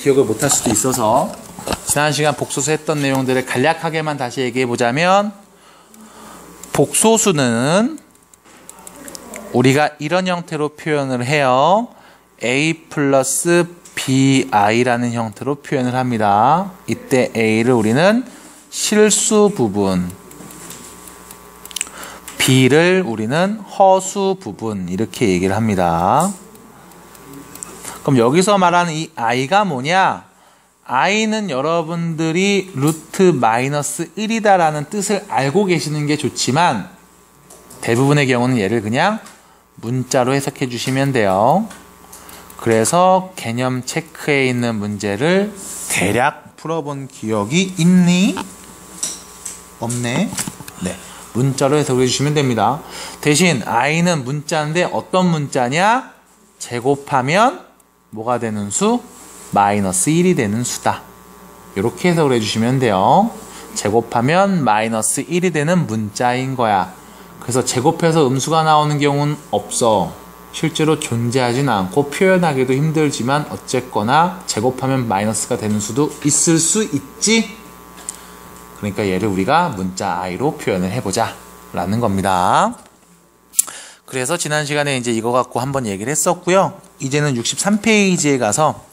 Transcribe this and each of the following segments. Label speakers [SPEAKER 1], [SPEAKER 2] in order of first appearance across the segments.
[SPEAKER 1] 기억을 못할 수도 있어서 지난 시간 복소수 했던 내용들을 간략하게만 다시 얘기해 보자면, 복소수는 우리가 이런 형태로 표현을 해요. a 플러스 bi라는 형태로 표현을 합니다. 이때 a를 우리는 실수 부분, b를 우리는 허수 부분, 이렇게 얘기를 합니다. 그럼 여기서 말하는 이 i가 뭐냐? i는 여러분들이 루트 마이너스 1이다라는 뜻을 알고 계시는 게 좋지만, 대부분의 경우는 얘를 그냥 문자로 해석해 주시면 돼요. 그래서 개념 체크에 있는 문제를 대략 풀어본 기억이 있니? 없네? 네, 문자로 해석해 주시면 됩니다. 대신 i는 문자인데 어떤 문자냐? 제곱하면 뭐가 되는 수? 마이너스 1이 되는 수다. 이렇게 해석을 해주시면 돼요. 제곱하면 마이너스 1이 되는 문자인 거야. 그래서 제곱해서 음수가 나오는 경우는 없어. 실제로 존재하진 않고 표현하기도 힘들지만 어쨌거나 제곱하면 마이너스가 되는 수도 있을 수 있지. 그러니까 얘를 우리가 문자 i로 표현을 해보자 라는 겁니다. 그래서 지난 시간에 이제 이거 갖고 한번 얘기를 했었고요. 이제는 63페이지에 가서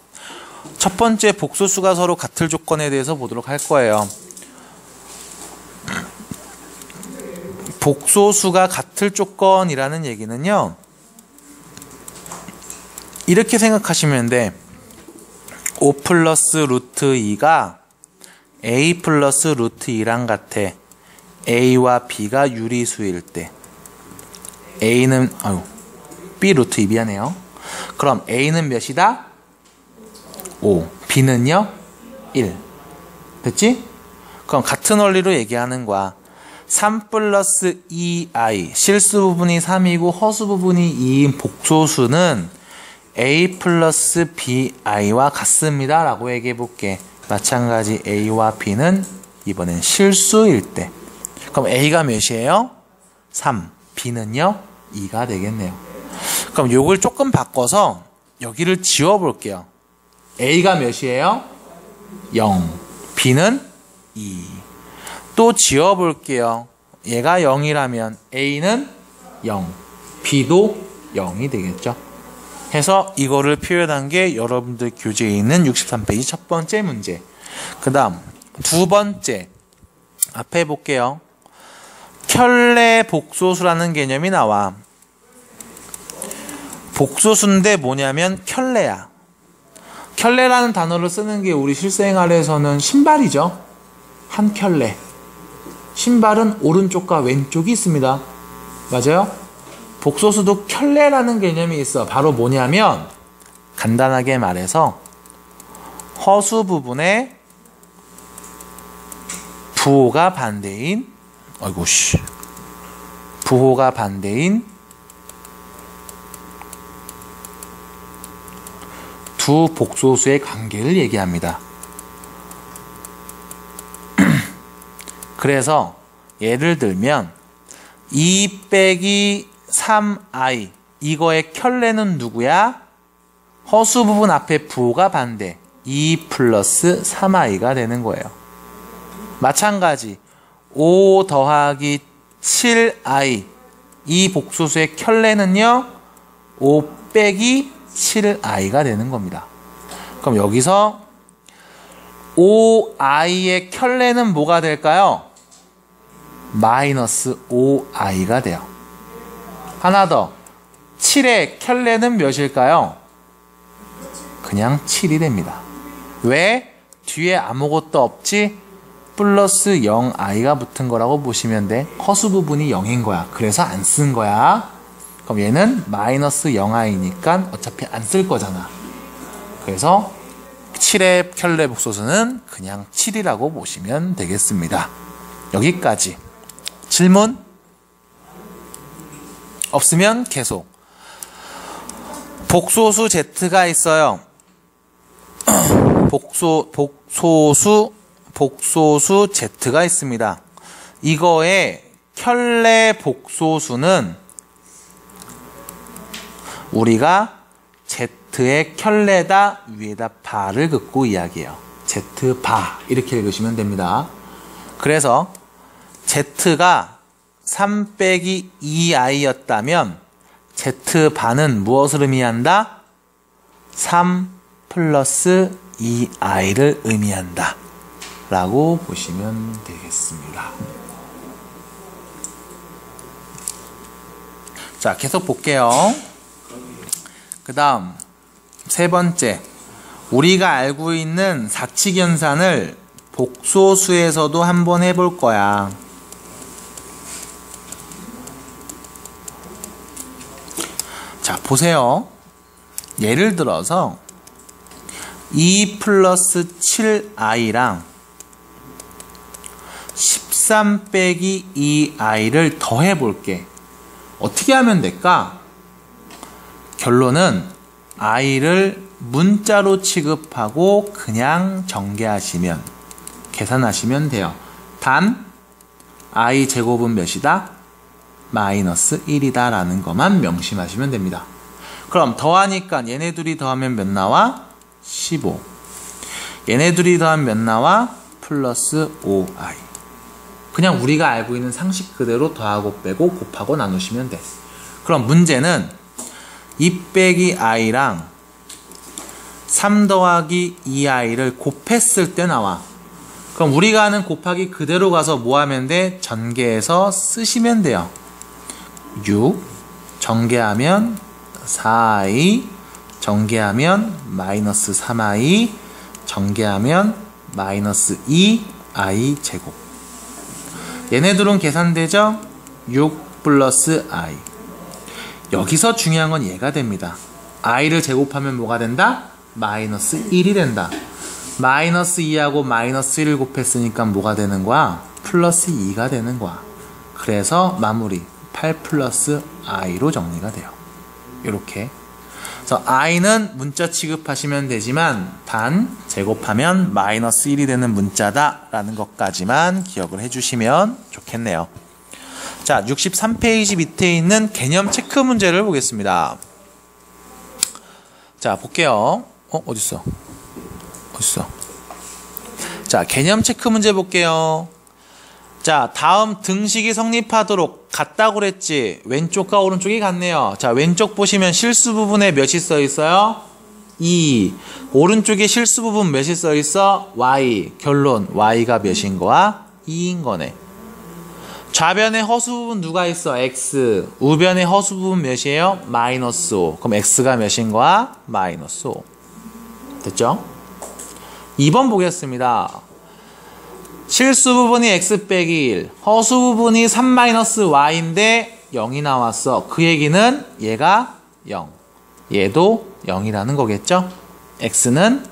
[SPEAKER 1] 첫 번째 복소수가 서로 같을 조건에 대해서 보도록 할 거예요. 복소수가 같을 조건이라는 얘기는요, 이렇게 생각하시면 돼. 5 플러스 루트 2가 a 플러스 루트 2랑 같아. a와 b가 유리수일 때 a는 b 루트 2 미안해요. 그럼 a는 몇이다? 5, b는요? 1. 됐지? 그럼 같은 원리로 얘기하는 거야. 3 플러스 2i, 실수 부분이 3이고 허수 부분이 2인 복소수는 a 플러스 bi와 같습니다 라고 얘기해 볼게. 마찬가지 a와 b는 이번엔 실수일 때. 그럼 a가 몇이에요? 3, b는요? 2가 되겠네요. 그럼 요걸 조금 바꿔서 여기를 지워 볼게요. a가 몇이에요? 0, b는 2. 또 지워 볼게요. 얘가 0이라면 a는 0, b도 0이 되겠죠. 해서 이거를 표현한 게 여러분들 교재에 있는 63페이지 첫 번째 문제. 그 다음 두 번째 앞에 볼게요. 켤레 복소수라는 개념이 나와. 복소수인데 뭐냐면 켤레야. 켤레라는 단어를 쓰는 게 우리 실생활에서는 신발이죠. 한 켤레. 신발은 오른쪽과 왼쪽이 있습니다. 맞아요? 복소수도 켤레라는 개념이 있어. 바로 뭐냐면 간단하게 말해서 허수 부분에 부호가 반대인 부호가 반대인 두 복소수의 관계를 얘기합니다. 그래서 예를 들면 2 빼기 3i, 이거의 켤레는 누구야? 허수 부분 앞에 부호가 반대 2 플러스 3i가 되는 거예요. 마찬가지 5 더하기 7i, 이 복소수의 켤레는요 5 빼기 7i가 되는 겁니다. 그럼 여기서 5i의 켤레는 뭐가 될까요? 마이너스 5i가 돼요. 하나 더, 7의 켤레는 몇일까요? 그냥 7이 됩니다. 왜? 뒤에 아무것도 없지? 플러스 0i가 붙은 거라고 보시면 돼. 허수 부분이 0인 거야. 그래서 안 쓴 거야. 그럼 얘는 마이너스 0i니까 어차피 안 쓸 거잖아. 그래서 7의 켤레 복소수는 그냥 7이라고 보시면 되겠습니다. 여기까지. 질문? 없으면 계속. 복소수 Z가 있어요. 복소수 Z가 있습니다. 이거의 켤레 복소수는 우리가 Z Z의 켤레다 위에다 바를 긋고 이야기해요. Z 바 이렇게 읽으시면 됩니다. 그래서 Z가 3 빼기 2i였다면 Z 바는 무엇을 의미한다? 3 플러스 2i를 의미한다 라고 보시면 되겠습니다. 자, 계속 볼게요. 그 다음 세 번째, 우리가 알고 있는 사칙연산을 복소수에서도 한번 해볼 거야. 자, 보세요. 예를 들어서 2 플러스 7i랑 13 빼기 2i를 더해 볼게. 어떻게 하면 될까? 결론은 i를 문자로 취급하고 그냥 전개하시면, 계산하시면 돼요. 단 i 제곱은 몇이다? 마이너스 1이다 라는 것만 명심하시면 됩니다. 그럼 더하니까 얘네 둘이 더하면 몇 나와? 15. 얘네 둘이 더하면 몇 나와? 플러스 5i. 그냥 우리가 알고 있는 상식 그대로 더하고 빼고 곱하고 나누시면 돼. 그럼 문제는 2 빼기 i랑 3 더하기 2i를 곱했을 때 나와. 그럼 우리가 아는 곱하기 그대로 가서 뭐 하면 돼? 전개해서 쓰시면 돼요. 6 전개하면 4i, 전개하면 마이너스 3i, 전개하면 마이너스 2i 제곱. 얘네들은 계산되죠? 6 플러스 i. 여기서 중요한 건 얘가 됩니다. i를 제곱하면 뭐가 된다? 마이너스 1이 된다. 마이너스 2하고 마이너스 1을 곱했으니까 뭐가 되는 거야? 플러스 2가 되는 거야. 그래서 마무리 8 플러스 i로 정리가 돼요. 이렇게. 그래서 i는 문자 취급하시면 되지만 단 제곱하면 마이너스 1이 되는 문자다 라는 것까지만 기억을 해주시면 좋겠네요. 자, 63페이지 밑에 있는 개념 체크 문제를 보겠습니다. 자, 볼게요. 어딨어? 자, 개념 체크 문제 볼게요. 자, 다음 등식이 성립하도록 같다고 그랬지. 왼쪽과 오른쪽이 같네요. 자, 왼쪽 보시면 실수 부분에 몇이 써 있어요? 2. 오른쪽에 실수 부분 몇이 써 있어? y. 결론 y가 몇인 거야? 2인 거네. 좌변에 허수 부분 누가 있어? x. 우변에 허수 부분 몇이에요? 마이너스 5. 그럼 x가 몇인 거야? 마이너스 5. 됐죠? 2번 보겠습니다. 실수 부분이 x 빼기 1, 허수 부분이 3-y인데 0이 나왔어. 그 얘기는 얘가 0, 얘도 0이라는 거겠죠? x는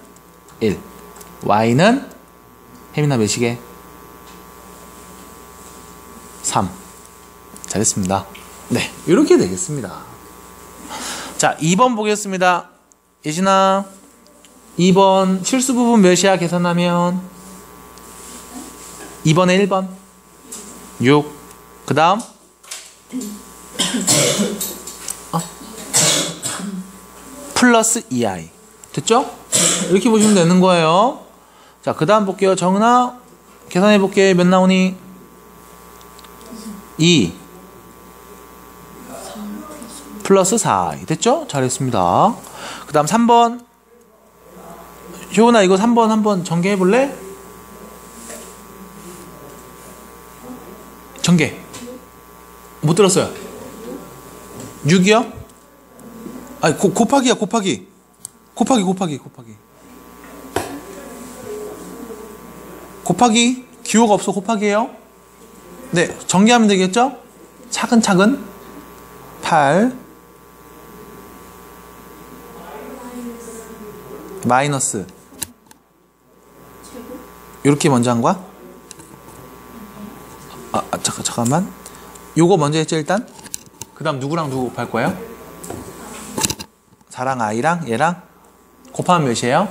[SPEAKER 1] 1, y는 혜민아 몇이게? 3. 잘했습니다. 네, 이렇게 되겠습니다. 자, 2번 보겠습니다. 예진아, 2번 실수 부분 몇이야? 계산하면 2번에 1번 6. 그 다음 플러스 2i. 됐죠? 이렇게 보시면 되는 거예요. 자, 그 다음 볼게요. 정은아 계산해 볼게. 몇 나오니? 2 플러스 4i. 됐죠? 잘했습니다. 그 다음 3번 효은아, 이거 3번 한번 전개해 볼래? 전개. 못 들었어요. 6이요? 아니, 곱하기야, 곱하기. 곱하기. 기호가 없어. 곱하기예요. 네, 전개하면 되겠죠? 차근차근. 8 마이너스. 이렇게 먼저 한 거야? 잠깐만. 요거 먼저 했죠, 일단? 그 다음 누구랑 누구 곱할 거예요? 4랑 i랑 얘랑 곱하면 몇이에요?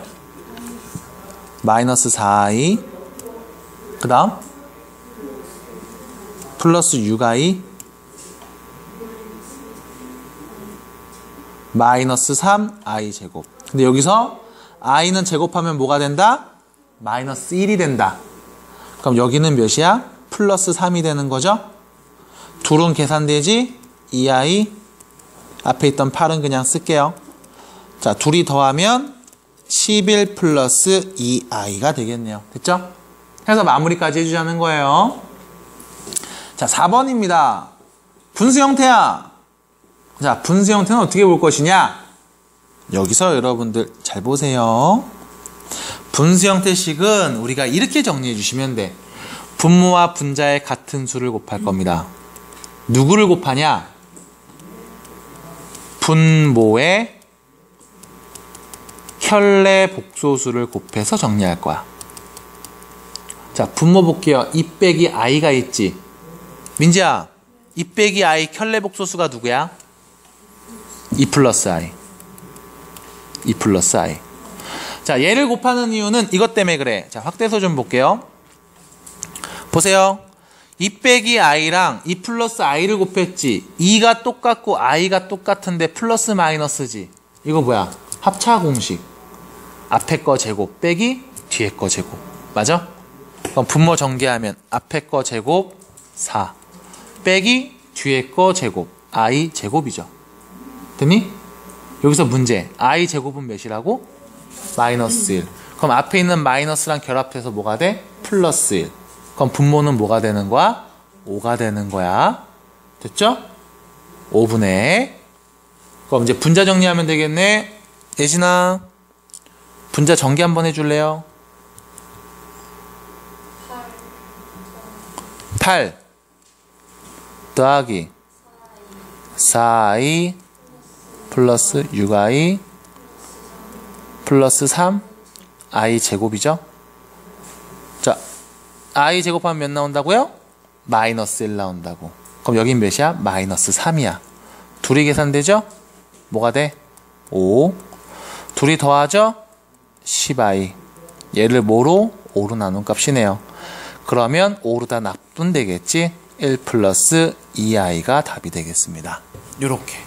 [SPEAKER 1] 마이너스 4i. 그 다음 플러스 6i. 마이너스 3i 제곱. 근데 여기서 i는 제곱하면 뭐가 된다? 마이너스 1이 된다. 그럼 여기는 몇이야? 플러스 3이 되는 거죠? 둘은 계산되지? 2i 앞에 있던 8은 그냥 쓸게요. 자, 둘이 더하면 11 플러스 2i가 되겠네요. 됐죠? 해서 마무리까지 해주자는 거예요. 자, 4번입니다. 분수 형태야. 자, 분수 형태는 어떻게 볼 것이냐? 여기서 여러분들 잘 보세요. 분수 형태식은 우리가 이렇게 정리해 주시면 돼. 분모와 분자의 같은 수를 곱할 겁니다. 누구를 곱하냐? 분모의 현례 복소수를 곱해서 정리할 거야. 자, 분모 볼게요. 2 빼기 i가 있지. 민지야, 2 빼기 i 현례 복소수가 누구야? 2 플러스 i. 2 플러스 i. 자, 얘를 곱하는 이유는 이것 때문에 그래. 자, 확대해서 좀 볼게요. 보세요. 2 빼기 i랑 2 플러스 i를 곱했지. 2가 똑같고 i가 똑같은데 플러스 마이너스지. 이거 뭐야? 합차 공식. 앞에 거 제곱 빼기 뒤에 거 제곱. 맞아? 그럼 분모 전개하면 앞에 거 제곱 4 빼기 뒤에 거 제곱 i 제곱이죠. 됐니? 여기서 문제. i 제곱은 몇이라고? 마이너스 1. 그럼 앞에 있는 마이너스랑 결합해서 뭐가 돼? 플러스 1. 그럼 분모는 뭐가 되는 거야? 5가 되는 거야. 됐죠? 5분의. 그럼 이제 분자 정리하면 되겠네. 예진아, 분자 전개 한번 해줄래요? 8 더하기 4i 플러스 6i 플러스 3i 제곱이죠. 자, i 제곱하면 몇 나온다고요? 마이너스 1 나온다고. 그럼 여긴 몇이야? 마이너스 3이야. 둘이 계산되죠? 뭐가 돼? 5. 둘이 더하죠? 10i. 얘를 뭐로? 5로 나눈 값이네요. 그러면 5로 다 납분되겠지? 1 플러스 2i가 답이 되겠습니다. 이렇게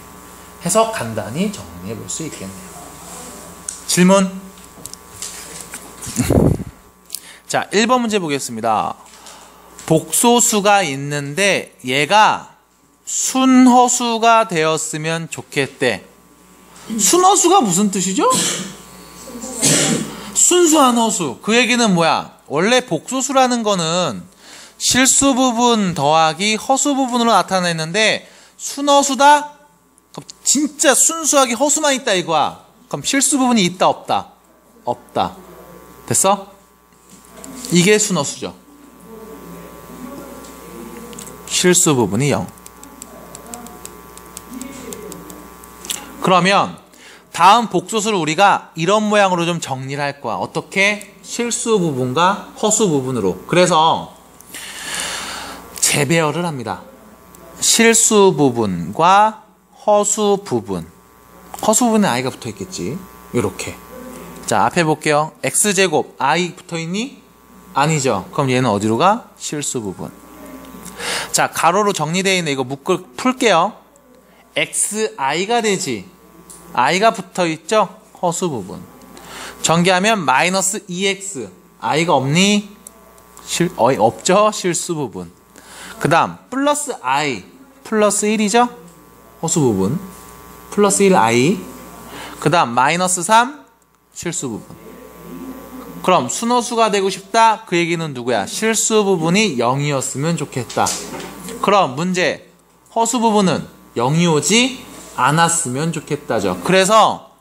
[SPEAKER 1] 해서 간단히 정리해 볼 수 있겠네요. 질문. 자, 1번 문제 보겠습니다. 복소수가 있는데 얘가 순허수가 되었으면 좋겠대. 순허수가 무슨 뜻이죠? 순수한 허수. 그 얘기는 뭐야? 원래 복소수라는 거는 실수 부분 더하기 허수 부분으로 나타내는데 순허수다? 그럼 진짜 순수하게 허수만 있다 이거야. 그럼 실수 부분이 있다 없다? 없다. 됐어? 이게 순허수죠. 실수 부분이 0. 그러면 다음 복소수를 우리가 이런 모양으로 좀 정리를 할 거야. 어떻게? 실수 부분과 허수 부분으로. 그래서 재배열을 합니다. 실수 부분과 허수 부분. 허수 부분에 i가 붙어 있겠지. 이렇게. 자, 앞에 볼게요. x제곱 i 붙어 있니? 아니죠. 그럼 얘는 어디로 가? 실수 부분. 자, 가로로 정리되어 있는 이거 묶을 풀게요. xi가 되지. i가 붙어 있죠? 허수 부분. 전개하면 마이너스 2x. i가 없니? 없죠? 실수 부분. 그 다음 플러스 i. 플러스 1이죠? 허수 부분. 플러스 1i. 그 다음 마이너스 3. 실수 부분. 그럼 순허수가 되고 싶다? 그 얘기는 누구야? 실수 부분이 0이었으면 좋겠다. 그럼 문제. 허수 부분은 0이 오지 않았으면 좋겠다죠. 그래서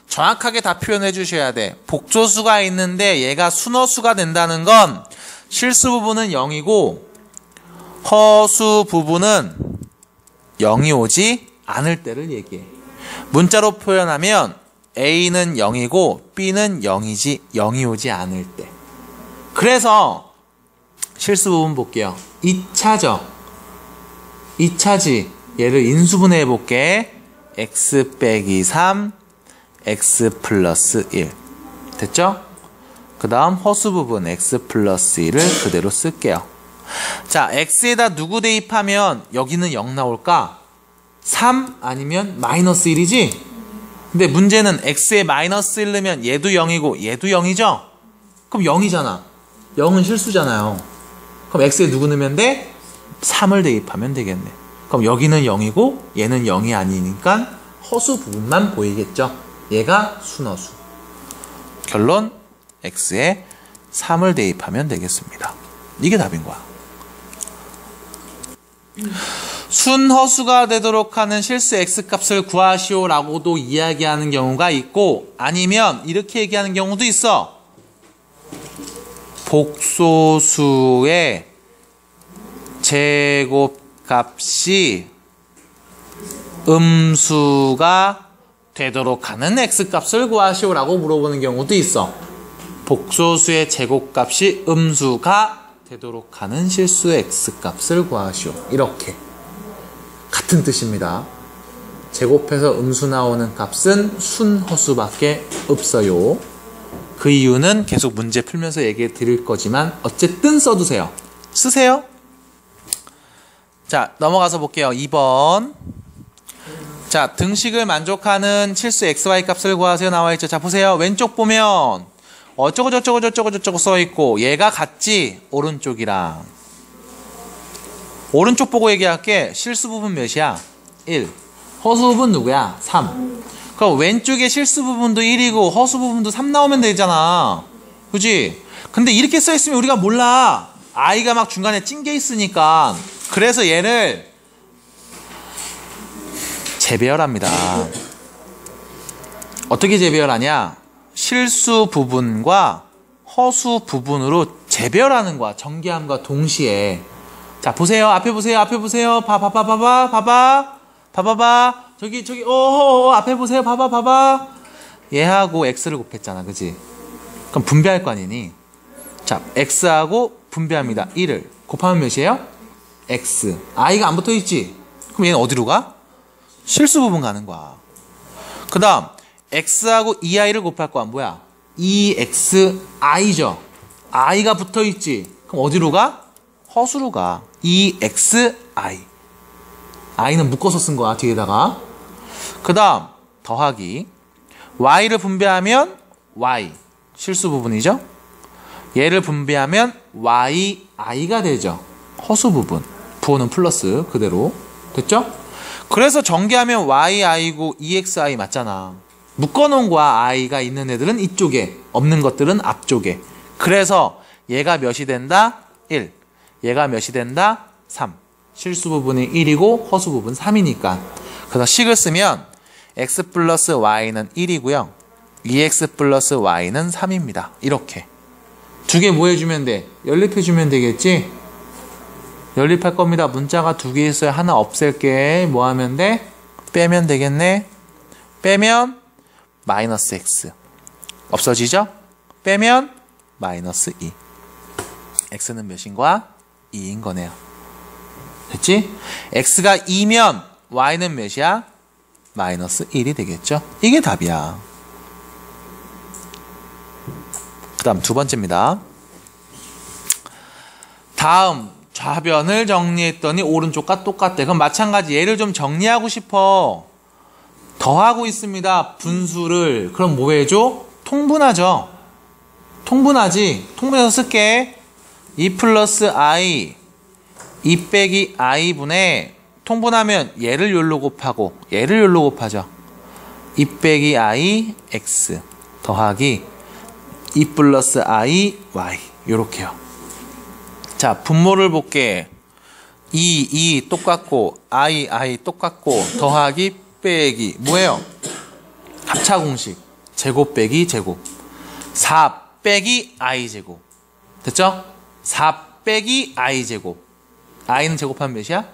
[SPEAKER 1] 정확하게 다 표현해 주셔야 돼. 복소수가 있는데 얘가 순허수가 된다는 건 실수 부분은 0이고 허수 부분은 0이 오지 않을 때를 얘기해. 문자로 표현하면 A는 0이고 B는 0이 오지 않을 때. 그래서 실수 부분 볼게요. 2차죠. 2차지. 얘를 인수분해 해볼게. x 빼기 3, x 플러스 1. 됐죠? 그 다음 허수 부분 x 플러스 1을 그대로 쓸게요. 자, x에다 누구 대입하면 여기는 0 나올까? 3 아니면 마이너스 1이지? 근데 문제는 x에 마이너스 1 넣으면 얘도 0이고 얘도 0이죠? 그럼 0이잖아. 0은 실수잖아요. 그럼 x에 누구 넣으면 돼? 3을 대입하면 되겠네. 그럼 여기는 0이고 얘는 0이 아니니까 허수 부분만 보이겠죠? 얘가 순허수. 결론 x에 3을 대입하면 되겠습니다. 이게 답인 거야. 순허수가 되도록 하는 실수 x값을 구하시오라고도 이야기하는 경우가 있고 아니면 이렇게 얘기하는 경우도 있어. 복소수의 제곱값이 음수가 되도록 하는 x값을 구하시오라고 물어보는 경우도 있어. 복소수의 제곱값이 음수가 되도록 하는 실수 x값을 구하시오. 이렇게 같은 뜻입니다. 제곱해서 음수 나오는 값은 순허수밖에 없어요. 그 이유는 계속 문제 풀면서 얘기해 드릴 거지만 어쨌든 써두세요. 쓰세요. 자, 넘어가서 볼게요. 2번. 자, 등식을 만족하는 실수 xy 값을 구하세요. 나와있죠. 자, 보세요. 왼쪽 보면 어쩌고 저쩌고 저쩌고 저쩌고 써있고 얘가 같지? 오른쪽이랑. 오른쪽 보고 얘기할게. 실수 부분 몇이야? 1. 허수 부분 누구야? 3. 그럼 왼쪽에 실수 부분도 1이고 허수 부분도 3 나오면 되잖아. 그지? 근데 이렇게 써있으면 우리가 몰라. i가 막 중간에 찡겨 있으니까. 그래서 얘를 재배열합니다. 어떻게 재배열하냐? 실수 부분과 허수 부분으로 재배열하는 거야. 전개함과 동시에. 자, 보세요. 앞에 보세요. 앞에 보세요. 봐봐. 저기, 앞에 보세요. 봐봐. 얘하고 x를 곱했잖아. 그지? 그럼 분배할 거 아니니? 자, x하고 분배합니다. 1을. 곱하면 몇이에요? x. i가 안 붙어 있지? 그럼 얘는 어디로 가? 실수 부분 가는 거야. 그 다음, x하고 2i를 곱할 거야. 뭐야? 2xi죠. i가 붙어 있지? 그럼 어디로 가? 허수로 가. 2xi. i는 묶어서 쓴 거야. 뒤에다가. 그 다음, 더하기. y를 분배하면 y. 실수 부분이죠? 얘를 분배하면 yi가 되죠. 허수 부분. 부호는 플러스 그대로. 됐죠? 그래서 전개하면 yi고 2xi 맞잖아. 묶어놓은 거야. i가 있는 애들은 이쪽에, 없는 것들은 앞쪽에. 그래서 얘가 몇이 된다? 1. 얘가 몇이 된다? 3. 실수 부분이 1이고 허수 부분 3이니까. 그래서 식을 쓰면 x 플러스 y는 1이고요. 2x 플러스 y는 3입니다. 이렇게. 두 개 뭐 해주면 돼? 연립해주면 되겠지? 연립할 겁니다. 문자가 두 개 있어요. 하나 없앨게. 뭐 하면 돼? 빼면 되겠네. 빼면 마이너스 x. 없어지죠? 빼면 마이너스 2. x는 몇인 거야? 2인 거네요. 됐지? x가 2면 y는 몇이야? 마이너스 1이 되겠죠? 이게 답이야. 그 다음 두 번째입니다. 다음 좌변을 정리했더니 오른쪽과 똑같대. 그럼 마찬가지 얘를 좀 정리하고 싶어. 더하고 있습니다. 분수를. 그럼 뭐 해줘? 통분하죠. 통분하지. 통분해서 쓸게. 2 플러스 i 2 빼기 i분의 통분하면 얘를 요로 곱하고 얘를 요로 곱하죠. 2 빼기 i x 더하기 2 플러스 i y 요렇게요. 자, 분모를 볼게. 2 똑같고 i 똑같고 더하기 빼기 뭐예요? 합차 공식. 제곱 빼기 제곱. 4 빼기 i 제곱. 됐죠? 4 빼기 i 제곱. i는 제곱하면 몇이야?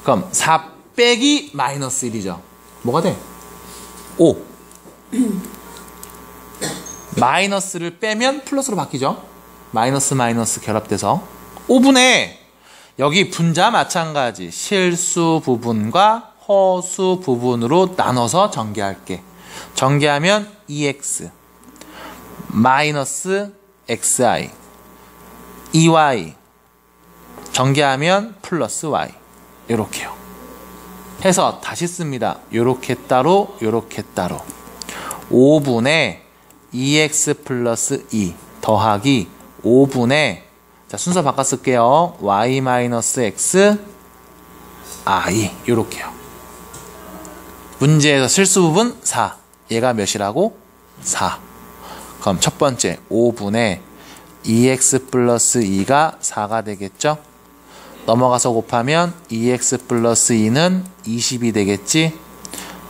[SPEAKER 1] 그럼 4 빼기 마이너스 1이죠. 뭐가 돼? 5. 마이너스를 빼면 플러스로 바뀌죠. 마이너스 결합돼서 5분의 여기 분자 마찬가지 실수 부분과 허수 부분으로 나눠서 전개할게. 전개하면 2x 마이너스 xi 2y 전개하면 플러스 y 이렇게요. 해서 다시 씁니다. 요렇게 따로 요렇게 따로 5분의 2x 플러스 2 더하기 5분의 자 순서 바꿔 쓸게요. y 마이너스 x i 요렇게요. 문제에서 실수 부분 4 얘가 몇이라고? 4 그럼 첫 번째 5분의 2x 플러스 2가 4가 되겠죠? 넘어가서 곱하면 2x 플러스 2는 20이 되겠지?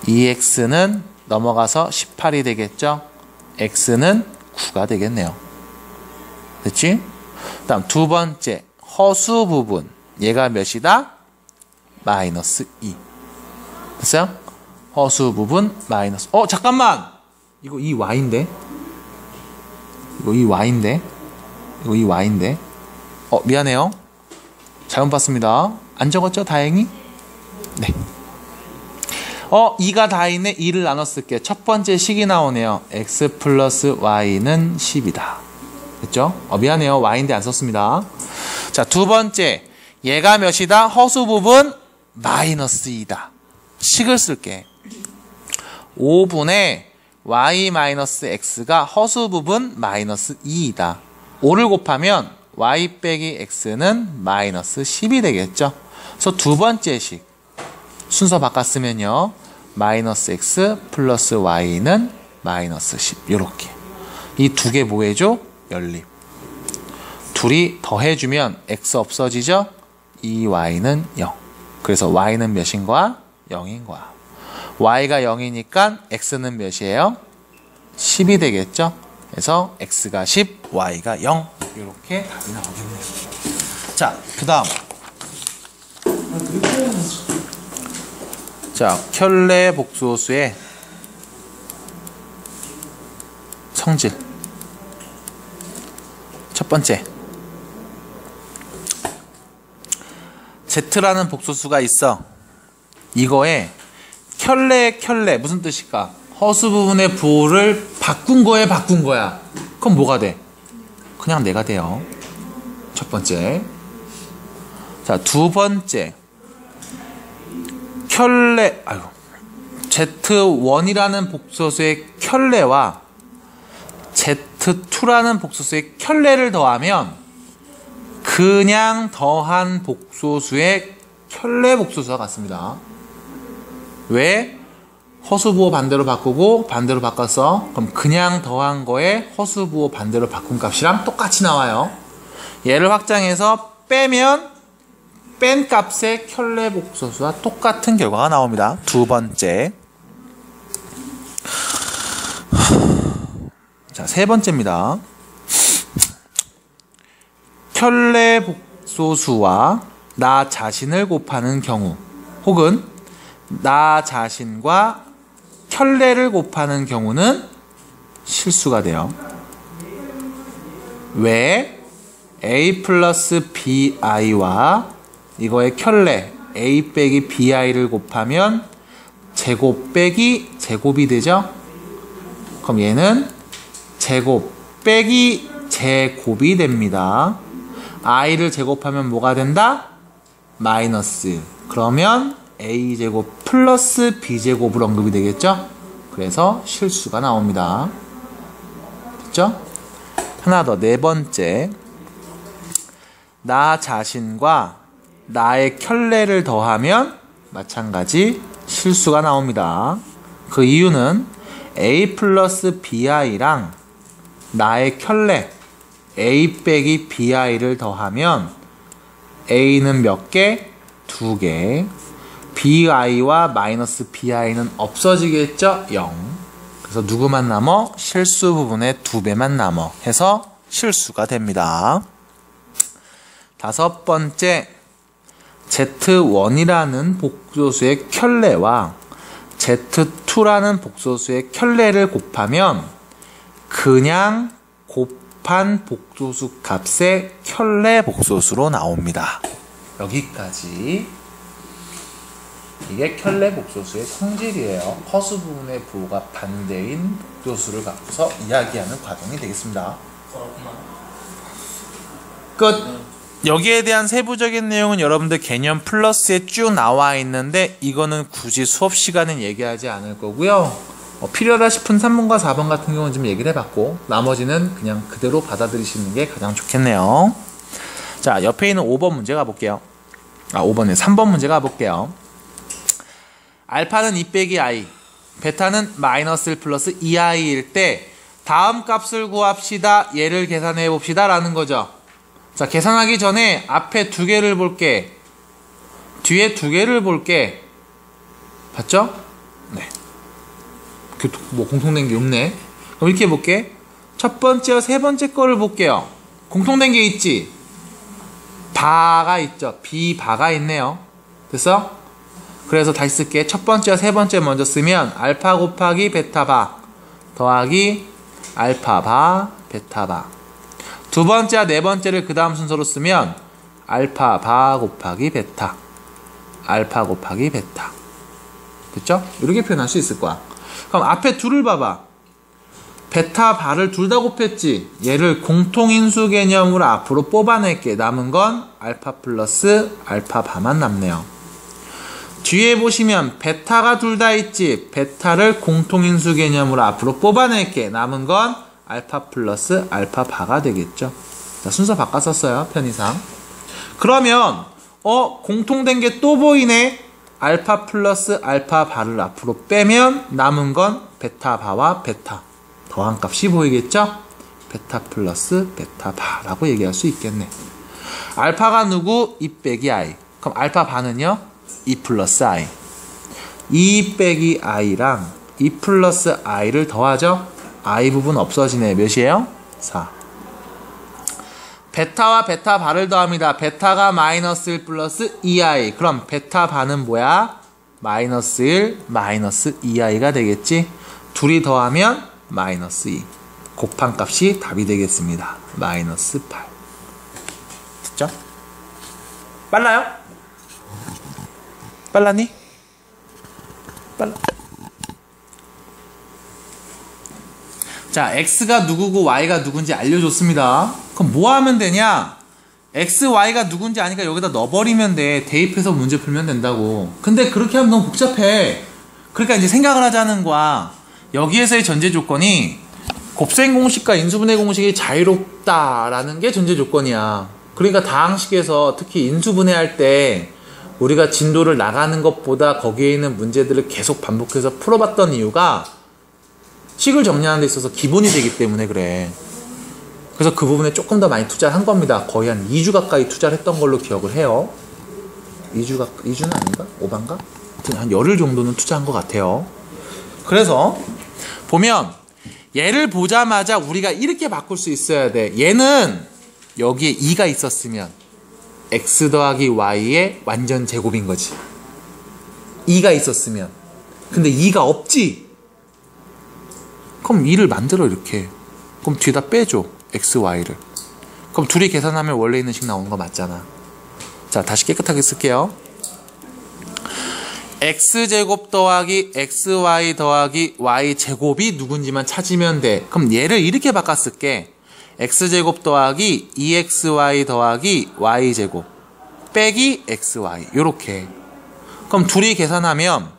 [SPEAKER 1] 2x는 넘어가서 18이 되겠죠? x는 9가 되겠네요. 됐지? 그 다음 두 번째 허수 부분 얘가 몇이다? 마이너스 2 됐어요? 허수 부분 마이너스 잠깐만! 이거 이 y인데? 이거 이 y인데? 이거 이 y인데? 미안해요. 잘못 봤습니다. 안 적었죠? 다행히? 네. 2가 다 있네. 2를 나눠 쓸게요. 첫 번째 식이 나오네요. x 플러스 y는 10이다. 됐죠? 미안해요. y인데 안 썼습니다. 자, 두 번째. 얘가 몇이다? 허수 부분 마이너스 2다. 식을 쓸게. 5분의 y 마이너스 x가 허수 부분 마이너스 2이다. 5를 곱하면 y 빼기 x는 마이너스 10이 되겠죠. 그래서 두 번째 식 순서 바꿨으면요. 마이너스 x 플러스 y는 마이너스 10 요렇게 이 두 개 뭐 해줘? 연립. 둘이 더해주면 x 없어지죠? 이 y는 0. 그래서 y는 몇인 거야? 0인 거야. y가 0이니까 x는 몇이에요? 10이 되겠죠? 그래서 x가 10, y가 0 이렇게 답이 나오겠네요. 자, 그 다음 자, 켤레 복소수의 성질 첫 번째 Z라는 복소수가 있어. 이거에 켤레 무슨 뜻일까? 허수 부분의 부호를 바꾼 거야. 그럼 뭐가 돼? 그냥 내가 돼요. 첫 번째. 자, 두 번째. Z1이라는 복소수의 켤레와 Z2라는 복소수의 켤레를 더하면 그냥 더한 복소수의 켤레 복소수와 같습니다. 왜? 허수부호 반대로 바꾸고 반대로 바꿨어. 그럼 그냥 더한 거에 허수부호 반대로 바꾼 값이랑 똑같이 나와요. 얘를 확장해서 빼면 뺀 값의 켤레 복소수와 똑같은 결과가 나옵니다. 두 번째. 자, 세 번째입니다. 켤레 복소수와 나 자신을 곱하는 경우 혹은 나 자신과 켤레를 곱하는 경우는 실수가 돼요. 왜? a 플러스 bi와 이거의 켤레 a 빼기 bi를 곱하면 제곱 빼기 제곱이 되죠? 그럼 얘는 제곱 빼기 제곱이 됩니다. i를 제곱하면 뭐가 된다? 마이너스. 그러면 a제곱 플러스 b제곱으로 언급이 되겠죠? 그래서 실수가 나옵니다. 됐죠? 하나 더, 네 번째. 나 자신과 나의 켤레를 더하면 마찬가지 실수가 나옵니다. 그 이유는 a 플러스 bi랑 나의 켤레 a 빼기 bi를 더하면 a는 몇 개? 두 개. bi와 마이너스 bi는 없어지겠죠? 0. 그래서 누구만 남어? 실수 부분의 2배만 남어 해서 실수가 됩니다. 다섯 번째, Z1이라는 복소수의 켤레와 Z2라는 복소수의 켤레를 곱하면 그냥 곱한 복소수 값의 켤레 복소수로 나옵니다. 여기까지. 이게 켤레 복소수의 성질이에요. 허수 부분의 부호가 반대인 복소수를 갖고서 이야기하는 과정이 되겠습니다. 끝. 여기에 대한 세부적인 내용은 여러분들 개념 플러스에 쭉 나와 있는데 이거는 굳이 수업 시간은 얘기하지 않을 거고요. 필요하다 싶은 3번과 4번 같은 경우는 좀 얘기를 해봤고 나머지는 그냥 그대로 받아들이시는 게 가장 좋겠네요. 자, 옆에 있는 5번 문제 가볼게요. 5번에 3번 문제 가볼게요. 알파는 2 빼기 i, 베타는 마이너스 1 플러스 2i일 때 다음 값을 구합시다. 얘를 계산해 봅시다 라는 거죠. 자, 계산하기 전에 앞에 2개를 볼게. 뒤에 2개를 볼게. 봤죠? 네. 뭐 공통된 게 없네. 그럼 이렇게 볼게. 첫 번째와 세 번째 거를 볼게요. 공통된 게 있지? 바가 있죠. 비바가 있네요. 됐어? 그래서 다시 쓸게. 첫 번째와 세 번째 먼저 쓰면 알파 곱하기 베타바 더하기 알파바 베타바. 두 번째와 네 번째를 그 다음 순서로 쓰면 알파바 곱하기 베타 알파 곱하기 베타. 됐죠? 이렇게 표현할 수 있을 거야. 그럼 앞에 둘을 봐봐. 베타 바를 둘 다 곱했지. 얘를 공통인수 개념으로 앞으로 뽑아낼게. 남은 건 알파 플러스 알파 바만 남네요. 뒤에 보시면 베타가 둘 다 있지. 베타를 공통인수 개념으로 앞으로 뽑아낼게. 남은 건 알파 플러스 알파 바가 되겠죠. 자, 순서 바꿨었어요. 편의상. 그러면 공통된 게 또 보이네. 알파 플러스 알파 바를 앞으로 빼면 남은 건 베타 바와 베타 더한 값이 보이겠죠? 베타 플러스 베타 바라고 얘기할 수 있겠네. 알파가 누구? 2 빼기 i. 그럼 알파 바는요? 2 플러스 i. 2 빼기 i랑 2 플러스 i를 더하죠? i 부분 없어지네. 몇이에요? 4. 베타와 베타 바를 더합니다. 베타가 마이너스 1 플러스 2i. 그럼 베타 바는 뭐야? 마이너스 1 마이너스 2i가 되겠지? 둘이 더하면 마이너스 2. 곱한 값이 답이 되겠습니다. 마이너스 8. 됐죠? 빨라요? 빨랐니? 빨라. 자, x가 누구고 y가 누군지 알려줬습니다. 그럼 뭐 하면 되냐? x, y가 누군지 아니까 여기다 넣어버리면 돼. 대입해서 문제 풀면 된다고. 근데 그렇게 하면 너무 복잡해. 그러니까 이제 생각을 하자는 거야. 여기에서의 전제 조건이 곱셈 공식과 인수분해 공식이 자유롭다라는 게 전제 조건이야. 그러니까 다항식에서 특히 인수분해할 때 우리가 진도를 나가는 것보다 거기에 있는 문제들을 계속 반복해서 풀어봤던 이유가 식을 정리하는 데 있어서 기본이 되기 때문에 그래. 그래서 그 부분에 조금 더 많이 투자를 한 겁니다. 거의 한 2주 가까이 투자를 했던 걸로 기억을 해요. 2주는 아닌가? 5반가? 한 열흘 정도는 투자한 것 같아요. 그래서 보면 얘를 보자마자 우리가 이렇게 바꿀 수 있어야 돼. 얘는 여기에 2가 있었으면 x 더하기 y의 완전 제곱인 거지. 2가 있었으면. 근데 2가 없지. 그럼 2를 만들어 이렇게. 그럼 뒤에다 빼줘. x, y를. 그럼 둘이 계산하면 원래 있는 식 나오는 거 맞잖아. 자, 다시 깨끗하게 쓸게요. x제곱 더하기 xy 더하기 y제곱이 누군지만 찾으면 돼. 그럼 얘를 이렇게 바꿨을게. x제곱 더하기 2xy 더하기 y제곱 빼기 xy 요렇게. 그럼 둘이 계산하면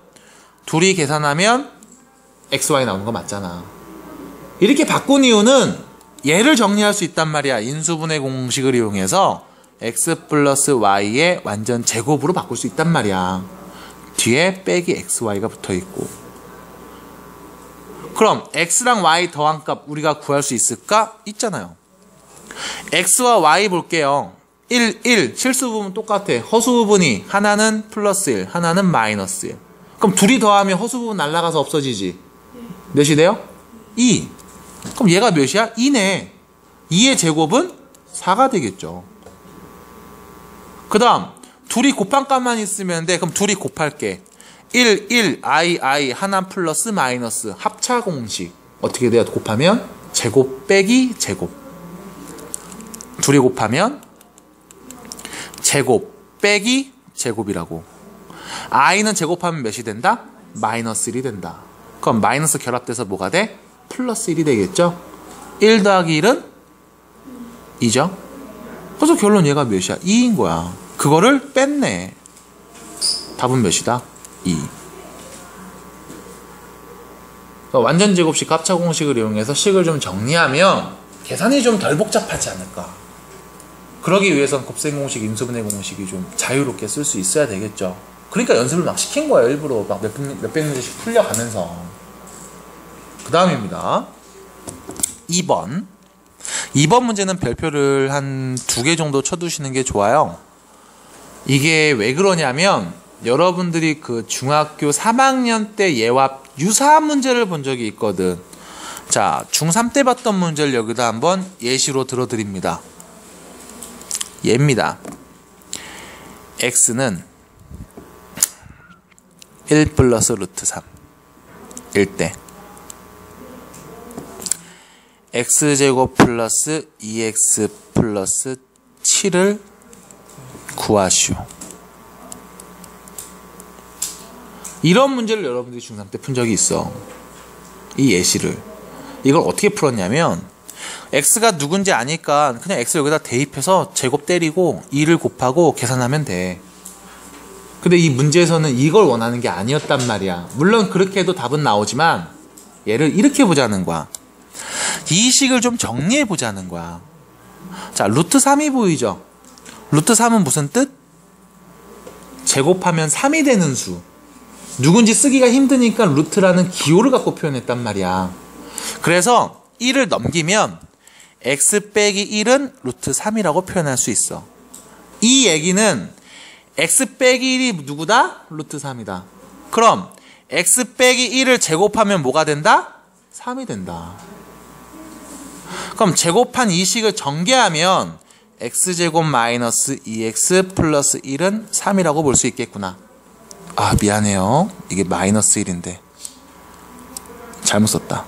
[SPEAKER 1] xy 나오는 거 맞잖아. 이렇게 바꾼 이유는 얘를 정리할 수 있단 말이야. 인수분해 공식을 이용해서 x 플러스 y의 완전 제곱으로 바꿀 수 있단 말이야. 뒤에 빼기 xy가 붙어있고. 그럼 x랑 y 더한 값 우리가 구할 수 있을까? 있잖아요. x와 y 볼게요. 1 실수 부분 똑같아. 허수 부분이 하나는 플러스 1 하나는 마이너스 1. 그럼 둘이 더하면 허수 부분 날아가서 없어지지. 몇이 돼요? 2. 그럼 얘가 몇이야? 2네. 2의 제곱은 4가 되겠죠. 그 다음 둘이 곱한 값만 있으면 돼. 그럼 둘이 곱할게. 1 i 하나 플러스 마이너스 합차 공식 어떻게 돼요? 곱하면 제곱 빼기 제곱. 둘이 곱하면 제곱 빼기 제곱이라고. i는 제곱하면 몇이 된다? 마이너스 1이 된다. 그럼 마이너스 결합돼서 뭐가 돼? 플러스 1이 되겠죠? 1 더하기 1은 2죠? 그래서 결론 얘가 몇이야? 2인 거야. 그거를 뺐네. 답은 몇이다? 2. 완전 제곱식 합차 공식을 이용해서 식을 좀 정리하면 계산이 좀 덜 복잡하지 않을까. 그러기 위해선 곱셈 공식, 인수분해 공식이 좀 자유롭게 쓸 수 있어야 되겠죠. 그러니까 연습을 막 시킨 거예요. 일부러 막 몇백 문제씩 풀려가면서. 그 다음입니다. 2번. 2번 문제는 별표를 한 2개 정도 쳐두시는 게 좋아요. 이게 왜 그러냐면 여러분들이 그 중학교 3학년 때 얘와 유사한 문제를 본 적이 있거든. 자, 중3 때 봤던 문제를 여기다 한번 예시로 들어드립니다. 얘입니다. x는 1 플러스 루트 3 일 때 x제곱 플러스 2x 플러스 7을 구하시오. 이런 문제를 여러분들이 중3 때 푼 적이 있어. 이 예시를. 이걸 어떻게 풀었냐면 x가 누군지 아니까 그냥 x 여기다 대입해서 제곱 때리고 2를 곱하고 계산하면 돼. 근데 이 문제에서는 이걸 원하는 게 아니었단 말이야. 물론 그렇게 해도 답은 나오지만 얘를 이렇게 보자는 거야. 이 식을 좀 정리해 보자는 거야. 자, 루트 3이 보이죠? 루트 3은 무슨 뜻? 제곱하면 3이 되는 수. 누군지 쓰기가 힘드니까 루트라는 기호를 갖고 표현했단 말이야. 그래서 1을 넘기면 x 빼기 1은 루트 3이라고 표현할 수 있어. 이 얘기는 x 빼기 1이 누구다? 루트 3이다. 그럼 x 빼기 1을 제곱하면 뭐가 된다? 3이 된다. 그럼 제곱한 이 식을 전개하면 x제곱 마이너스 2x 플러스 1은 3이라고 볼 수 있겠구나. 아, 미안해요. 이게 마이너스 1인데 잘못 썼다.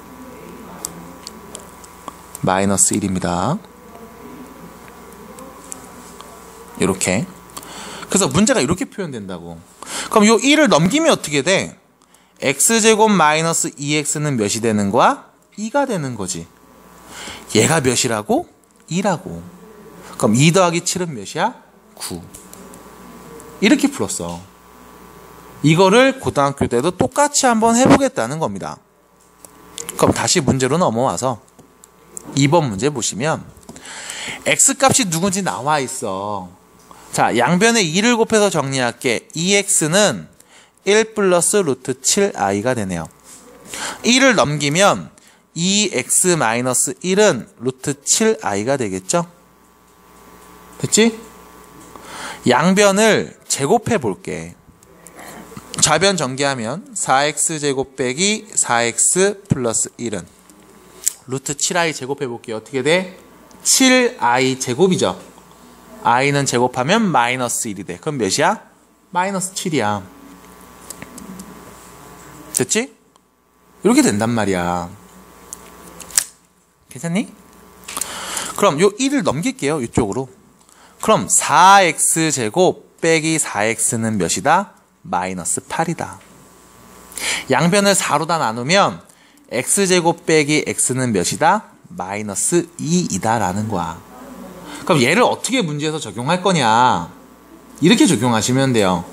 [SPEAKER 1] 마이너스 1입니다. 이렇게. 그래서 문제가 이렇게 표현된다고. 그럼 요 1을 넘기면 어떻게 돼? x제곱 마이너스 2x는 몇이 되는 거야? 2가 되는 거지. 얘가 몇이라고? 2라고. 그럼 2 더하기 7은 몇이야? 9. 이렇게 풀었어. 이거를 고등학교 때도 똑같이 한번 해보겠다는 겁니다. 그럼 다시 문제로 넘어와서 2번 문제 보시면 x값이 누군지 나와 있어. 자, 양변에 2를 곱해서 정리할게. 2x는 1 플러스 루트 7i가 되네요. 1을 넘기면 2x 마이너스 1은 루트 7i가 되겠죠? 됐지? 양변을 제곱해 볼게. 좌변 전개하면 4x제곱 빼기 4x 플러스 1은 루트 7i 제곱해 볼게요. 어떻게 돼? 7i 제곱이죠. i는 제곱하면 마이너스 1이 돼. 그럼 몇이야? 마이너스 7이야. 됐지? 이렇게 된단 말이야. 괜찮니? 그럼 요 1을 넘길게요. 이쪽으로. 그럼 4x제곱 빼기 4x는 몇이다? 마이너스 8이다. 양변을 4로다 나누면 x제곱 빼기 x는 몇이다? 마이너스 2이다 라는 거야. 그럼 얘를 어떻게 문제에서 적용할 거냐? 이렇게 적용하시면 돼요.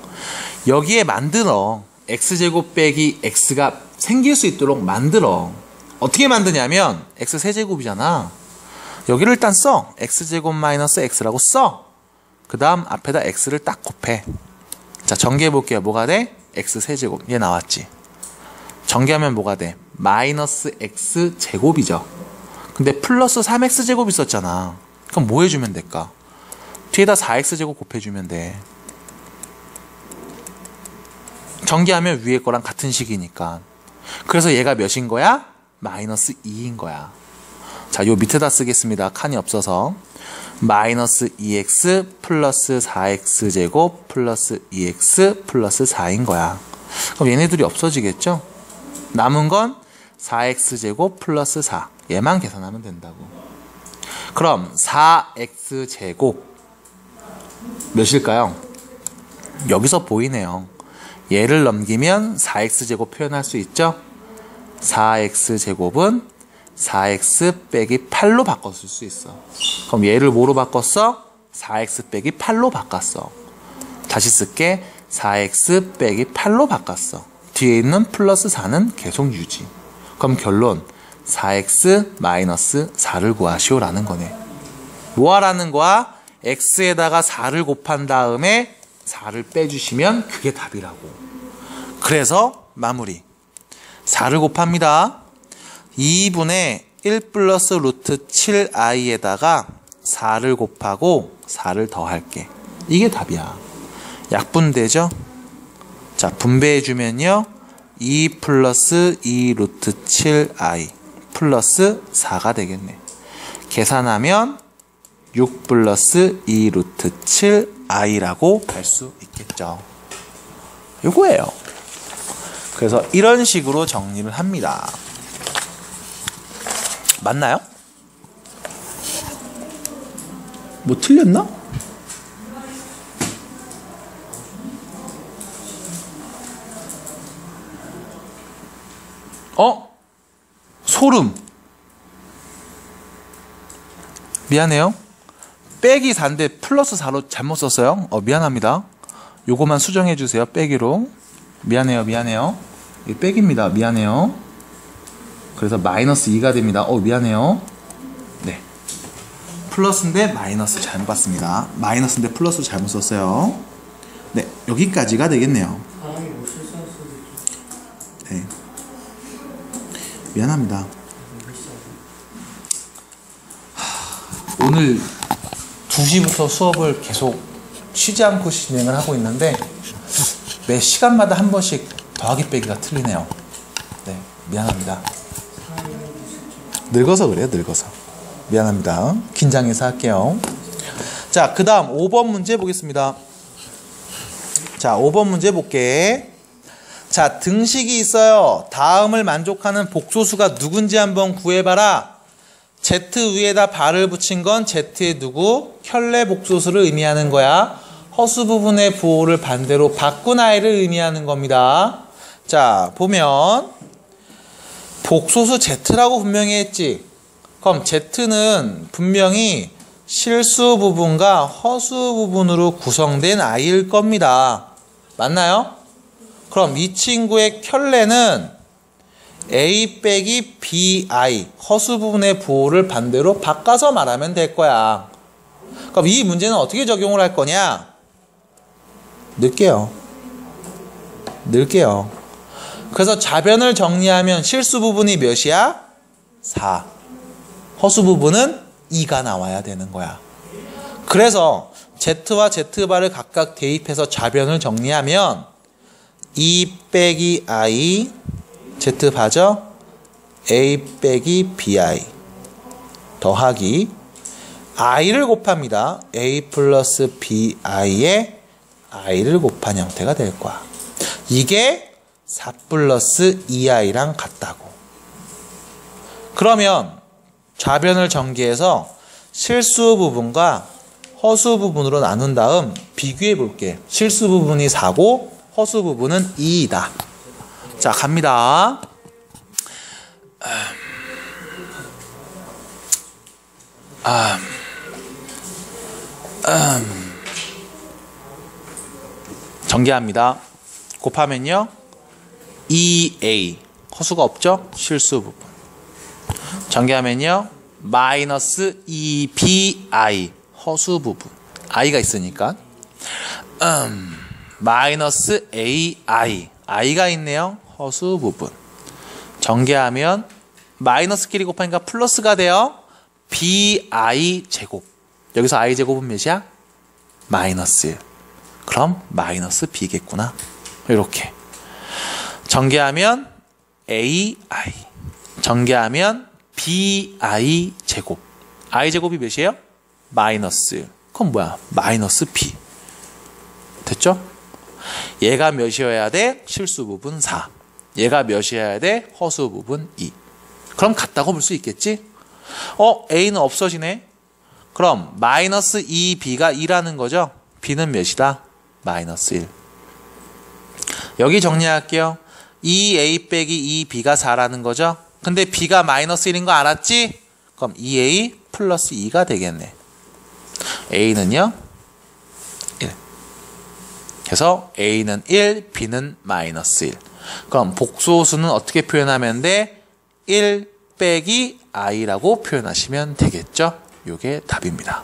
[SPEAKER 1] 여기에 만들어. x제곱 빼기 x가 생길 수 있도록 만들어. 어떻게 만드냐면 x 세제곱이잖아. 여기를 일단 써. x제곱 마이너스 x라고 써. 그 다음 앞에다 x를 딱 곱해. 자, 전개해 볼게요. 뭐가 돼? x 세제곱. 얘 나왔지. 전개하면 뭐가 돼? 마이너스 x 제곱이죠. 근데 플러스 3x 제곱 있었잖아. 그럼 뭐 해주면 될까? 뒤에다 4x 제곱 곱해주면 돼. 전개하면 위에 거랑 같은 식이니까. 그래서 얘가 몇인 거야? 마이너스 2인 거야. 자, 요 밑에다 쓰겠습니다. 칸이 없어서. 마이너스 2x 플러스 4x 제곱 플러스 2x 플러스 4인 거야. 그럼 얘네들이 없어지겠죠? 남은 건 4x 제곱 플러스 4. 얘만 계산하면 된다고. 그럼 4x 제곱 몇일까요? 여기서 보이네요. 얘를 넘기면 4x 제곱 표현할 수 있죠? 4x 제곱은 4x 빼기 8로 바꿨을 수 있어. 그럼 얘를 뭐로 바꿨어? 4x 빼기 8로 바꿨어. 다시 쓸게. 4x 빼기 8로 바꿨어. 뒤에 있는 플러스 4는 계속 유지. 그럼 결론 4x 마이너스 4를 구하시오라는 거네. 뭐 하라는 거야? x에다가 4를 곱한 다음에 4를 빼주시면 그게 답이라고. 그래서 마무리. 4를 곱합니다. 2분의 1 플러스 루트 7i에다가 4를 곱하고 4를 더할게. 이게 답이야. 약분되죠? 자, 분배해주면요. 2 플러스 2 루트 7i 플러스 4가 되겠네. 계산하면 6 플러스 2 루트 7i라고 할 수 있겠죠. 요거예요. 그래서 이런 식으로 정리를 합니다. 맞나요? 뭐 틀렸나? 소름. 미안해요. 빼기 4인데 플러스 4로 잘못 썼어요. 미안합니다. 요거만 수정해 주세요. 빼기로. 미안해요. 이게 빼기입니다. 미안해요. 그래서 마이너스 2가 됩니다. 미안해요. 네. 플러스인데 마이너스 잘못 봤습니다. 마이너스인데 플러스 잘못 썼어요. 네. 여기까지가 되겠네요. 네. 미안합니다. 오늘 2시부터 수업을 계속 쉬지 않고 진행을 하고 있는데 매 시간마다 한 번씩 더하기 빼기가 틀리네요. 네, 미안합니다. 늙어서 그래요, 늙어서. 미안합니다. 긴장해서 할게요. 자, 그 다음 5번 문제 보겠습니다. 자, 5번 문제 볼게. 자, 등식이 있어요. 다음을 만족하는 복소수가 누군지 한번 구해봐라. Z 위에다 발을 붙인 건 Z의 누구? 켤레 복소수를 의미하는 거야. 허수 부분의 부호를 반대로 바꾼 아이를 의미하는 겁니다. 자, 보면 복소수 Z라고 분명히 했지. 그럼 Z는 분명히 실수 부분과 허수 부분으로 구성된 아이일 겁니다. 맞나요? 그럼 이 친구의 켤레는 A 빼기 BI 허수 부분의 부호를 반대로 바꿔서 말하면 될 거야. 그럼 이 문제는 어떻게 적용을 할 거냐? 넣을게요. 그래서 좌변을 정리하면 실수 부분이 몇이야? 4. 허수 부분은 2가 나와야 되는 거야. 그래서 Z와 Z바를 각각 대입해서 좌변을 정리하면 2 빼기 I Z바죠? A 빼기 BI 더하기 I를 곱합니다. A 플러스 BI에 I를 곱한 형태가 될 거야. 이게 4 플러스 2i랑 같다고. 그러면 좌변을 전개해서 실수 부분과 허수 부분으로 나눈 다음 비교해 볼게. 실수 부분이 4고 허수 부분은 2이다. 자, 갑니다. 전개합니다. 곱하면요 2a 허수가 없죠? 실수 부분. 전개하면요 마이너스 2bi 허수 부분. i가 있으니까 마이너스 ai i가 있네요. 허수 부분. 전개하면 마이너스끼리 곱하니까 플러스가 돼요. bi 제곱. 여기서 i 제곱은 몇이야? 마이너스 1. 그럼 마이너스 b겠구나. 이렇게. 전개하면 ai. 전개하면 bi 제곱. i 제곱이 몇이에요? 마이너스 1. 그럼 뭐야? 마이너스 b. 됐죠? 얘가 몇이어야 돼? 실수 부분 4. 얘가 몇이어야 돼? 허수 부분 2. 그럼 같다고 볼 수 있겠지? a는 없어지네. 그럼 마이너스 2b가 2라는 거죠? b는 몇이다? 마이너스 1. 여기 정리할게요. 2a 빼기 2b가 4라는 거죠? 근데 b가 마이너스 1인 거 알았지? 그럼 2a 플러스 2가 되겠네. a는요 1. 그래서 a는 1, b는 마이너스 1. 그럼 복소수는 어떻게 표현하면 돼? 1 빼기 i라고 표현하시면 되겠죠? 이게 답입니다.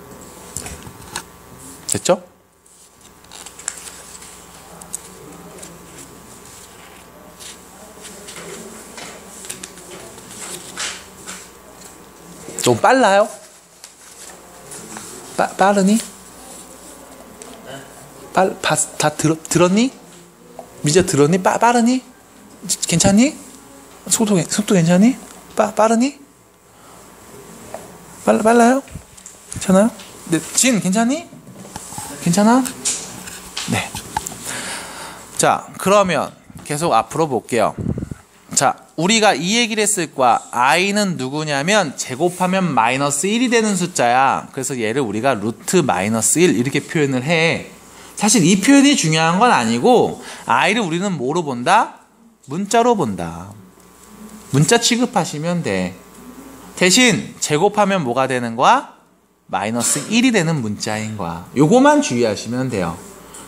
[SPEAKER 1] 됐죠? 좀 빨라요? 빠르니? 다 들었니? 미자 들었니? 빠르니? 괜찮니? 속도 괜찮니? 빠르니? 빨라요? 괜찮아요? 네, 진 괜찮니? 괜찮아? 네. 자, 그러면 계속 앞으로 볼게요. 자, 우리가 이 얘기를 했을 거야. i는 누구냐면 제곱하면 마이너스 1이 되는 숫자야. 그래서 얘를 우리가 루트 마이너스 1 이렇게 표현을 해. 사실 이 표현이 중요한 건 아니고 i를 우리는 뭐로 본다? 문자로 본다. 문자 취급하시면 돼. 대신 제곱하면 뭐가 되는 거야? 마이너스 1이 되는 문자인 거야. 요거만 주의하시면 돼요.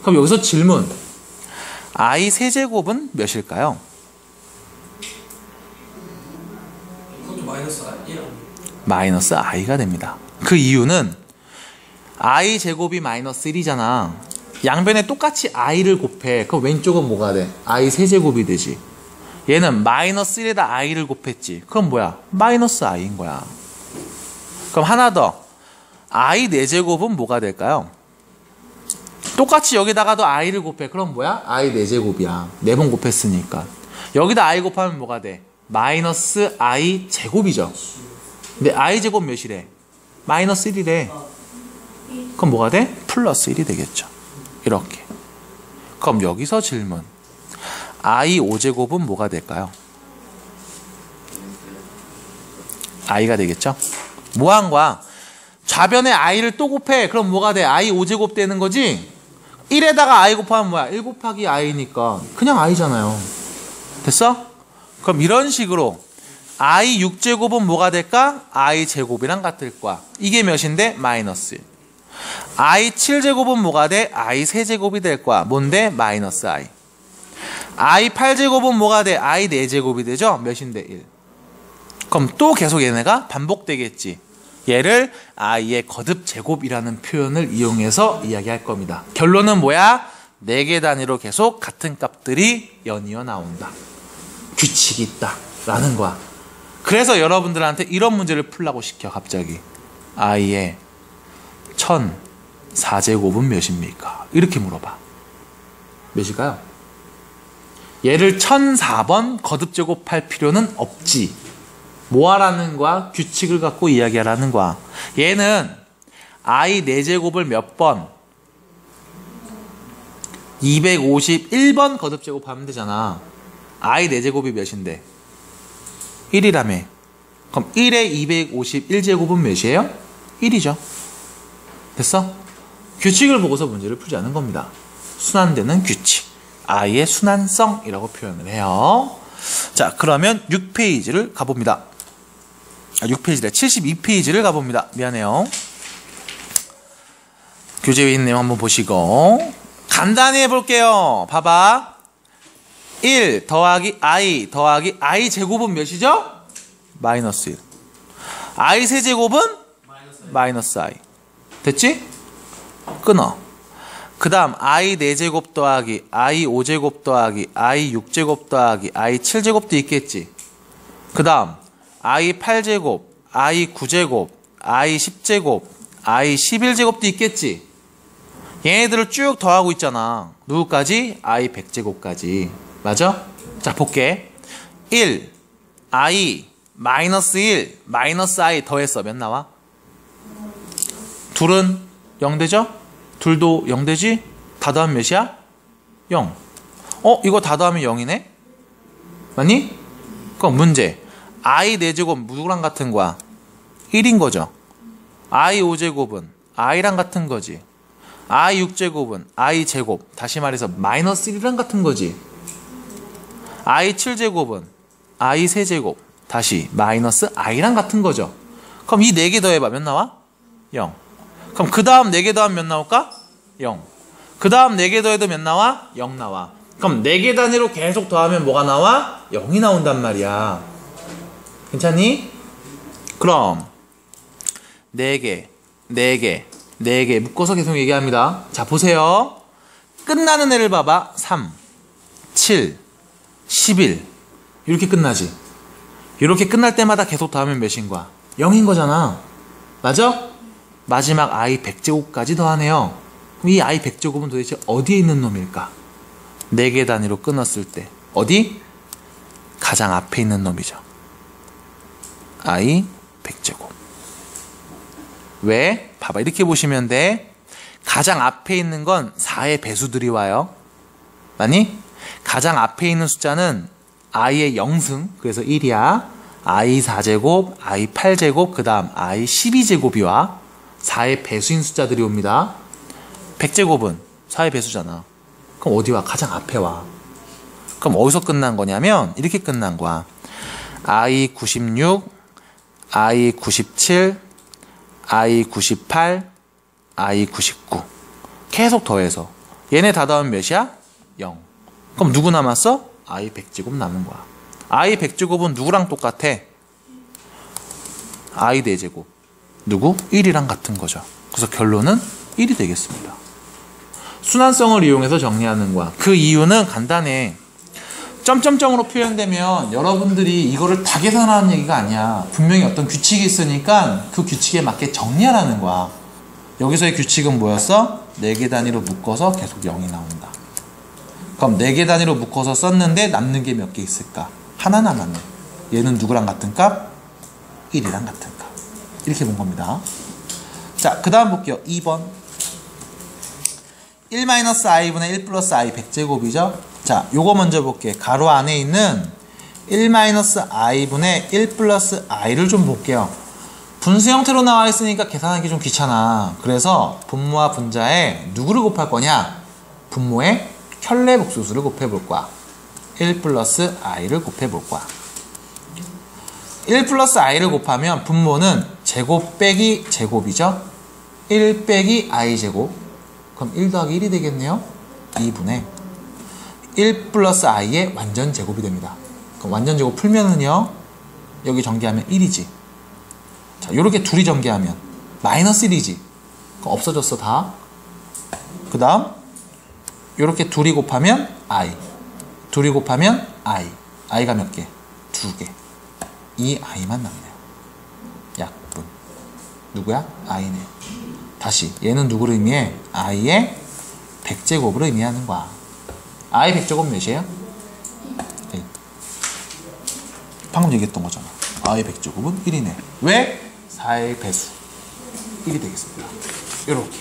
[SPEAKER 1] 그럼 여기서 질문. i 세제곱은 몇일까요? 마이너스 i가 됩니다. 그 이유는 i 제곱이 마이너스 1이잖아. 양변에 똑같이 i를 곱해. 그럼 왼쪽은 뭐가 돼? i 세제곱이 되지. 얘는 마이너스 1에다 i를 곱했지. 그럼 뭐야? 마이너스 i인 거야. 그럼 하나 더. i 4제곱은 뭐가 될까요? 똑같이 여기다가도 i를 곱해. 그럼 뭐야? i 4제곱이야. 4번 곱했으니까. 여기다 i 곱하면 뭐가 돼? 마이너스 i 제곱이죠. 근데 i 제곱 몇이래? 마이너스 1이래. 그럼 뭐가 돼? 플러스 1이 되겠죠. 이렇게. 그럼 여기서 질문. i 5제곱은 뭐가 될까요? i가 되겠죠? 뭐 한 거야? 좌변에 i를 또 곱해. 그럼 뭐가 돼? i 5제곱 되는 거지? 1에다가 i 곱하면 뭐야? 1 곱하기 i니까 그냥 i잖아요. 됐어? 그럼 이런 식으로 i 6제곱은 뭐가 될까? i 제곱이랑 같을 거야. 이게 몇인데? 마이너스 1. i 7제곱은 뭐가 돼? i 세제곱이 될 거야. 뭔데? 마이너스 i. i 8제곱은 뭐가 돼? i 4제곱이 되죠? 몇인데? 1. 그럼 또 계속 얘네가 반복되겠지. 얘를 i의 거듭 제곱이라는 표현을 이용해서 이야기할 겁니다. 결론은 뭐야? 4개 단위로 계속 같은 값들이 연이어 나온다. 규칙이 있다 라는 거야. 그래서 여러분들한테 이런 문제를 풀라고 시켜. 갑자기 i의 1004제곱은 몇입니까? 이렇게 물어봐. 몇일까요? 얘를 1004번 거듭 제곱할 필요는 없지. 뭐 하라는 거야? 규칙을 갖고 이야기하라는 거야. 얘는 i 4제곱을 몇 번? 251번 거듭 제곱하면 되잖아. i 4제곱이 몇인데? 1이라며. 그럼 1의 251제곱은 몇이에요? 1이죠. 됐어? 규칙을 보고서 문제를 풀지 않은 겁니다. 순환되는 규칙. i의 순환성이라고 표현을 해요. 자, 그러면 6페이지를 가봅니다. 6페이지래. 72페이지를 가봅니다. 미안해요. 교재에 있는 내용 한번 보시고 간단히 해볼게요. 봐봐. 1 더하기 i 제곱은 몇이죠? 마이너스 1. i 세제곱은? 마이너스 i. 됐지? 끊어. 그 다음 i 4제곱 더하기 i 5제곱 더하기 i 6제곱 더하기 i 7제곱도 있겠지. 그 다음 i 8제곱, i 9제곱, i 10제곱, i 11제곱도 있겠지. 얘네들을 쭉 더하고 있잖아. 누구까지? i 100제곱까지. 맞아? 자, 볼게. 1, i, 마이너스 1, 마이너스 i 더했어. 몇 나와? 둘은 0 되죠? 둘도 0 되지? 다 더하면 몇이야? 0. 이거 다 더하면 0이네? 맞니? 그럼 문제. i 4제곱 누구랑 같은 거야? 1인 거죠. i 5제곱은 i랑 같은 거지. i 6제곱은 i 제곱. 다시 말해서 마이너스 1이랑 같은 거지. i 7제곱은 i 세제곱. 다시 마이너스 i랑 같은 거죠. 그럼 이 4개 더해봐. 몇 나와? 0. 그럼 그 다음 4개 더하면 몇 나올까? 0. 그 다음 4개 더해도 몇 나와? 0 나와. 그럼 4개 단위로 계속 더하면 뭐가 나와? 0이 나온단 말이야. 괜찮니? 그럼 4개, 4개, 4개 묶어서 계속 얘기합니다. 자, 보세요. 끝나는 애를 봐봐. 3, 7, 11 이렇게 끝나지. 이렇게 끝날 때마다 계속 더하면 몇인 거야? 0인 거잖아. 맞아? 마지막 i 100제곱까지 더하네요. 그럼 이 i 100제곱은 도대체 어디에 있는 놈일까? 4개 단위로 끊었을 때 어디? 가장 앞에 있는 놈이죠. i 100제곱. 왜? 봐봐, 이렇게 보시면 돼. 가장 앞에 있는 건 4의 배수들이 와요. 맞니? 가장 앞에 있는 숫자는 i의 0승, 그래서 1이야. i 4제곱, i 8제곱, 그 다음 i 12제곱이 와. 4의 배수인 숫자들이 옵니다. 100제곱은 4의 배수잖아. 그럼 어디 와? 가장 앞에 와. 그럼 어디서 끝난 거냐면 이렇게 끝난 거야. i 96, i 97, i 98, i 99 계속 더해서 얘네 다 더하면 몇이야? 0. 그럼 누구 남았어? i 100제곱 남은 거야. i 100제곱은 누구랑 똑같아? i 4제곱. 누구? 1이랑 같은 거죠. 그래서 결론은 1이 되겠습니다. 순환성을 이용해서 정리하는 거야. 그 이유는 간단해. 점점점으로 표현되면 여러분들이 이거를 다 계산하는 얘기가 아니야. 분명히 어떤 규칙이 있으니까 그 규칙에 맞게 정리하라는 거야. 여기서의 규칙은 뭐였어? 4개 단위로 묶어서 계속 0이 나온다. 그럼 4개 단위로 묶어서 썼는데 남는 게 몇 개 있을까? 하나 남았네. 얘는 누구랑 같은 값? 1이랑 같은 값. 이렇게 본 겁니다. 자, 그 다음 볼게요. 2번 1-i분의 1 플러스 i 100제곱이죠. 자, 요거 먼저 볼게. 가로 안에 있는 1-i분의 1 플러스 i를 좀 볼게요. 분수 형태로 나와 있으니까 계산하기 좀 귀찮아. 그래서 분모와 분자에 누구를 곱할 거냐? 분모의 켤레 복수수를 곱해볼 거야. 1 플러스 i를 곱해볼 거야. 1 플러스 i를 곱하면 분모는 제곱 빼기 제곱이죠. 1 빼기 i 제곱. 그럼 1 더하기 1이 되겠네요. 2분의 1 플러스 i의 완전 제곱이 됩니다. 그럼 완전 제곱 풀면은요, 여기 전개하면 1이지. 자, 요렇게 둘이 전개하면 마이너스 1이지. 그럼 없어졌어, 다. 그 다음 요렇게 둘이 곱하면 i, 둘이 곱하면 i. i가 몇 개? 2개. 이 i만 남네요. 약분. 누구야? i네. 다시 얘는 누구를 의미해? i의 100제곱을 의미하는 거야. i 100제곱 몇이에요? 1. 방금 얘기했던 거잖아. i 100제곱은 1이네. 왜? 4의 배수 1이 되겠습니다. 요렇게.